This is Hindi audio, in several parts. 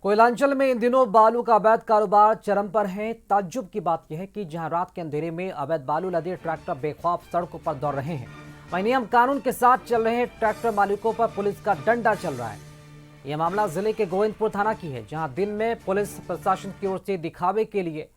कोयलांचल में इन दिनों बालू का अवैध कारोबार चरम पर है। ताज्जुब की बात यह है कि जहां रात के अंधेरे में अवैध बालू लदे ट्रैक्टर बेखौफ सड़कों पर दौड़ रहे हैं, वहीं नियम कानून के साथ चल रहे ट्रैक्टर मालिकों पर पुलिस का डंडा चल रहा है। यह मामला जिले के गोविंदपुर थाना की है, जहां दिन में पुलिस प्रशासन की ओर से दिखावे के लिए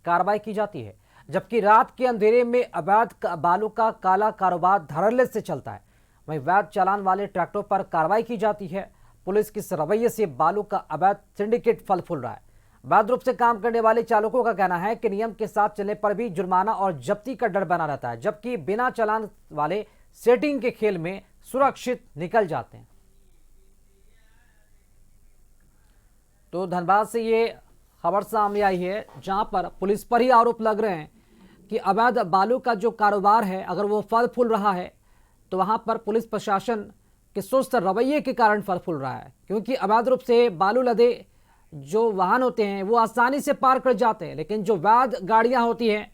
कार्रवाई की जाती है, जबकि रात के अंधेरे में अवैध बालू का काला कारोबार धड़ल्ले से चलता है। वहीं वैध चालान वाले ट्रैक्टरों पर कार्रवाई की जाती है। पुलिस के इस रवैये से बालू का अवैध सिंडिकेट फल फूल रहा है। वैध रूप से काम करने वाले चालकों का कहना है कि नियम के साथ चलने पर भी जुर्माना और जब्ती का डर बना रहता है, जबकि बिना चालान वाले सेटिंग के खेल में सुरक्षित निकल जाते हैं। तो धनबाद से ये खबर सामने आई है, जहां पर पुलिस पर ही आरोप लग रहे हैं कि अवैध बालू का जो कारोबार है, अगर वो फल फूल रहा है तो वहां पर पुलिस प्रशासन के सुस्त रवैये के कारण फल फूल रहा है, क्योंकि अवैध रूप से बालू लदे जो वाहन होते हैं वो आसानी से पार कर जाते हैं, लेकिन जो वैध गाड़ियां होती हैं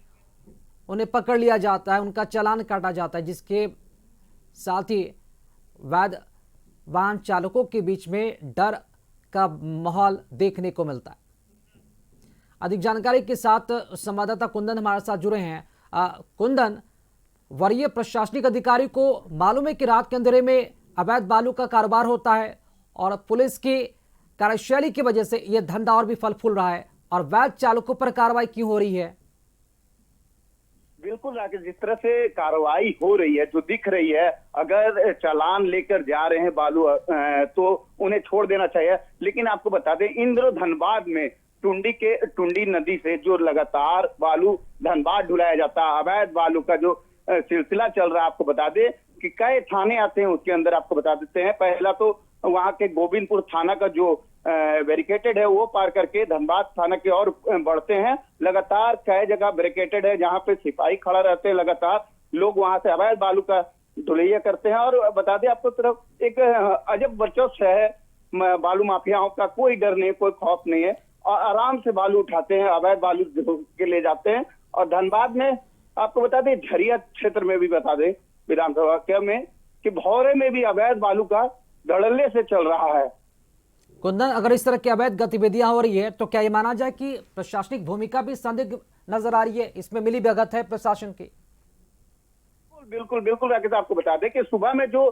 उन्हें पकड़ लिया जाता है, उनका चालान काटा जाता है, जिसके साथ ही वैध वाहन चालकों के बीच में डर का माहौल देखने को मिलता है। अधिक जानकारी के साथ संवाददाता कुंदन हमारे साथ जुड़े हैं। कुंदन, वरीय प्रशासनिक अधिकारी को मालूम है कि रात के अंधेरे में अवैध बालू का कारोबार होता है और पुलिस की कार्यशैली की वजह से यह धंधा और भी फल फूल रहा है, और वैध चालकों पर कार्रवाई क्यों हो रही है? बिल्कुल राकेश, जिस तरह से कार्रवाई हो रही है, जो दिख रही है, अगर चालान लेकर जा रहे हैं बालू तो उन्हें छोड़ देना चाहिए। लेकिन आपको बता दें, इंद्र धनबाद में टुंडी नदी से जो लगातार बालू धनबाद ढुलाया जाता है, अवैध बालू का जो सिलसिला चल रहा है, आपको बता दें कि कई थाने आते हैं उसके अंदर। आपको बता देते हैं, पहला तो वहां के गोविंदपुर थाना का जो बैरिकेटेड है वो पार करके धनबाद थाना की ओर बढ़ते हैं। लगातार कई जगह बैरिकेटेड है, जहां पे सिपाही खड़ा रहते हैं। लगातार लोग वहां से अवैध बालू का ढुलैया करते हैं। और बता दें आपको, तरफ एक अजब वर्चस्व है बालू माफियाओं का, कोई डर नहीं, कोई खौफ नहीं है, और आराम से बालू उठाते हैं, अवैध बालू के ले जाते हैं। और धनबाद में आपको बता दें, झरिया क्षेत्र में भी बता दें विधानसभा में कि भौरे में भी अवैध बालू का धड़ल्ले से चल रहा है। कुंदन, अगर इस तरह की अवैध गतिविधियां हो रही है तो क्या ये माना जाए कि प्रशासनिक भूमिका भी संदिग्ध नजर आ रही है, इसमें मिली भगत है प्रशासन की? बिल्कुल बिल्कुल राकेश, आपको बता दें कि सुबह में जो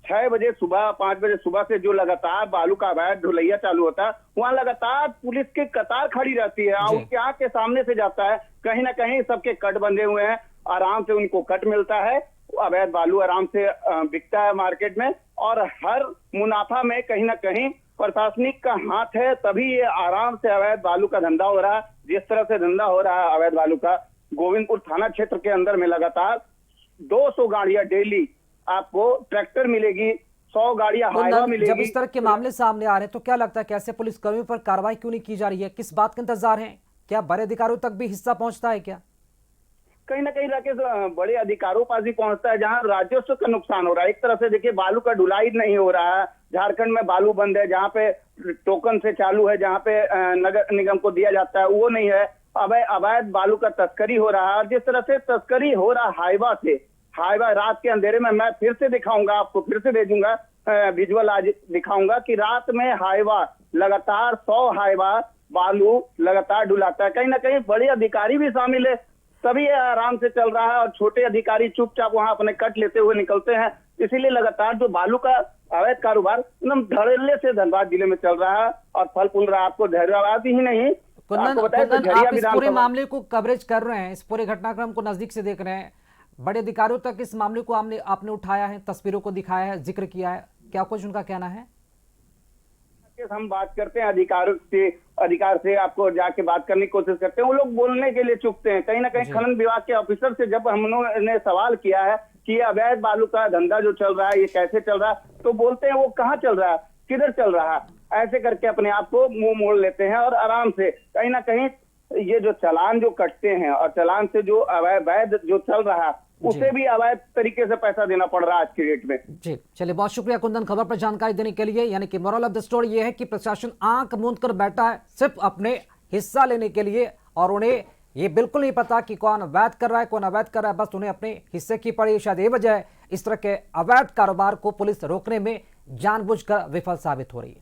6 बजे सुबह, 5 बजे सुबह से जो लगातार बालू का अवैध ढुलैया चालू होता है, वहां लगातार पुलिस की कतार खड़ी रहती है। उसके आंख के सामने से जाता है, कहीं ना कहीं सबके कट बंधे हुए हैं, आराम से उनको कट मिलता है, अवैध बालू आराम से बिकता है मार्केट में, और हर मुनाफा में कहीं ना कहीं प्रशासनिक का हाथ है, तभी ये आराम से अवैध बालू का धंधा हो रहा है। जिस तरह से धंधा हो रहा है अवैध बालू का, गोविंदपुर थाना क्षेत्र के अंदर में लगातार 200 गाड़ियां डेली आपको ट्रैक्टर मिलेगी, 100 गाड़ियां हाईवा मिलेगी। जब इस तरह के मामले सामने आ रहे हैं तो क्या लगता है कि ऐसे पुलिस कर्मियों पर कार्रवाई क्यों नहीं की जा रही है? किस बात का इंतजार है? क्या बड़े अधिकारियों तक भी हिस्सा पहुंचता है क्या? कहीं ना कहीं राकेश, बड़े अधिकारों पास भी पहुंचता है, जहां राजस्व का नुकसान हो रहा है। एक तरह से देखिए, बालू का ढुलाई नहीं हो रहा है, झारखंड में बालू बंद है, जहां पे टोकन से चालू है, जहां पे नगर निगम को दिया जाता है वो नहीं है। अवैध बालू का तस्करी हो रहा है, और जिस तरह से तस्करी हो रहा है हाईवा से, हाईवा रात के अंधेरे में, मैं फिर से दिखाऊंगा आपको, फिर से भेजूंगा विजुअल आज दिखाऊंगा कि रात में हाईवा लगातार 100 हाईवा बालू लगातार ढुलाता है। कहीं ना कहीं बड़े अधिकारी भी शामिल है, तभी ये आराम से चल रहा है, और छोटे अधिकारी चुपचाप वहां अपने कट लेते हुए निकलते हैं। इसीलिए लगातार जो बालू का अवैध कारोबार एकदम धड़ल्ले से धनबाद जिले में चल रहा है और फल फूल रहा है। आपको धैर्यवाद ही नहीं, कुंदन, आप इस पूरे मामले को कवरेज कर रहे हैं, इस पूरे घटनाक्रम को नजदीक से देख रहे हैं, बड़े अधिकारियों तक इस मामले को आपने उठाया है, तस्वीरों को दिखाया है, जिक्र किया है, क्या कुछ उनका कहना है? हम बात करते हैं अधिकार से आपको जाके बात करने की कोशिश करते हैं, वो लोग बोलने के लिए चुकते हैं। कहीं ना कहीं खनन विभाग के ऑफिसर से जब हमने सवाल किया है कि ये अवैध बालू का धंधा जो चल रहा है ये कैसे चल रहा है, तो बोलते हैं वो कहाँ चल रहा है, किधर चल रहा है, ऐसे करके अपने आप को मुंह मोड़ लेते हैं। और आराम से कहीं ना कहीं ये जो चालान जो कटते हैं, और चालान से जो अवैध जो चल रहा है उसे भी अवैध तरीके से पैसा देना पड़ रहा है आज की डेट में। जी चलिए, बहुत शुक्रिया कुंदन खबर पर जानकारी देने के लिए। यानी कि मोरल ऑफ द स्टोरी ये है कि प्रशासन आंख मूंद कर बैठा है सिर्फ अपने हिस्सा लेने के लिए, और उन्हें ये बिल्कुल नहीं पता कि कौन अवैध कर रहा है, कौन अवैध कर रहा है, बस उन्हें अपने हिस्से की पड़ी। शायद ये वजह है इस तरह के अवैध कारोबार को पुलिस रोकने में जानबूझकर विफल साबित हो रही है।